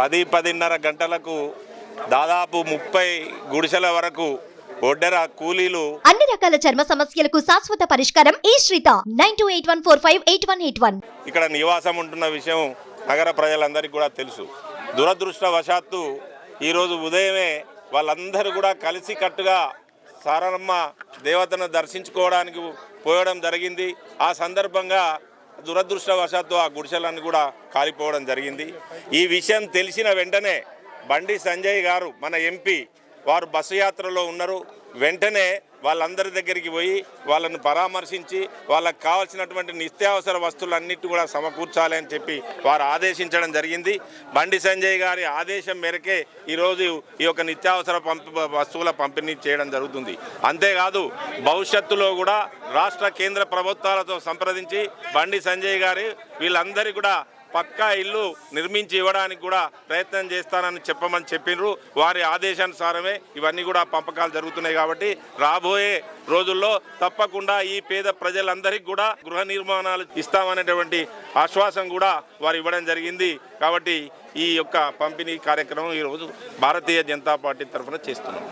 10-10:30 గంటలకు దాదాపు 30 గుడిసెల వరకు ఒడ్డెర కూలీలు అన్ని రకాల చర్మ సమస్యలకు శాశ్వత పరిష్కారం ఈ శ్రీత 9281458181 ఇక్కడ నివాసం ఉంటున్న విషయం నగర ప్రజలందరికీ కూడా తెలుసు. దురదృష్టవశాత్తు ఈరోజు ఉదయమే వాళ్ళందరూ కూడా కలిసి కట్టుగా సారమ్మ దేవతను దర్శించుకోవడానికి పోయడం జరిగింది. ఆ సందర్భంగా దురదృష్టవశాత్తు ఆ గుడిసెలన్నీ కూడా కాలిపోవడం జరిగింది. ఈ విషయం తెలిసిన వెంటనే బండి సంజయ్ గారు మన ఎంపీ వారు బస్సు యాత్రలో ఉన్నారు. వెంటనే వాళ్ళందరి దగ్గరికి పోయి వాళ్ళను పరామర్శించి వాళ్ళకు కావాల్సినటువంటి నిత్యావసర వస్తువులన్నిటి కూడా సమకూర్చాలి అని చెప్పి వారు ఆదేశించడం జరిగింది. బండి సంజయ్ గారి ఆదేశం మేరకే ఈరోజు ఈ యొక్క నిత్యావసర వస్తువుల పంపిణీ చేయడం జరుగుతుంది. అంతేకాదు భవిష్యత్తులో కూడా రాష్ట్ర కేంద్ర ప్రభుత్వాలతో సంప్రదించి బండి సంజయ్ గారి వీళ్ళందరికీ కూడా పక్కా ఇల్లు నిర్మించి ఇవ్వడానికి కూడా ప్రయత్నం చేస్తానని చెప్పినారు. వారి ఆదేశానుసారమే ఇవన్నీ కూడా పంపకాలు జరుగుతున్నాయి. కాబట్టి రాబోయే రోజుల్లో తప్పకుండా ఈ పేద ప్రజలందరికీ కూడా గృహ నిర్మాణాలు ఇస్తామనేటువంటి ఆశ్వాసం కూడా వారు ఇవ్వడం జరిగింది. కాబట్టి ఈ యొక్క పంపిణీ కార్యక్రమం ఈరోజు భారతీయ జనతా పార్టీ తరఫున చేస్తున్నాం.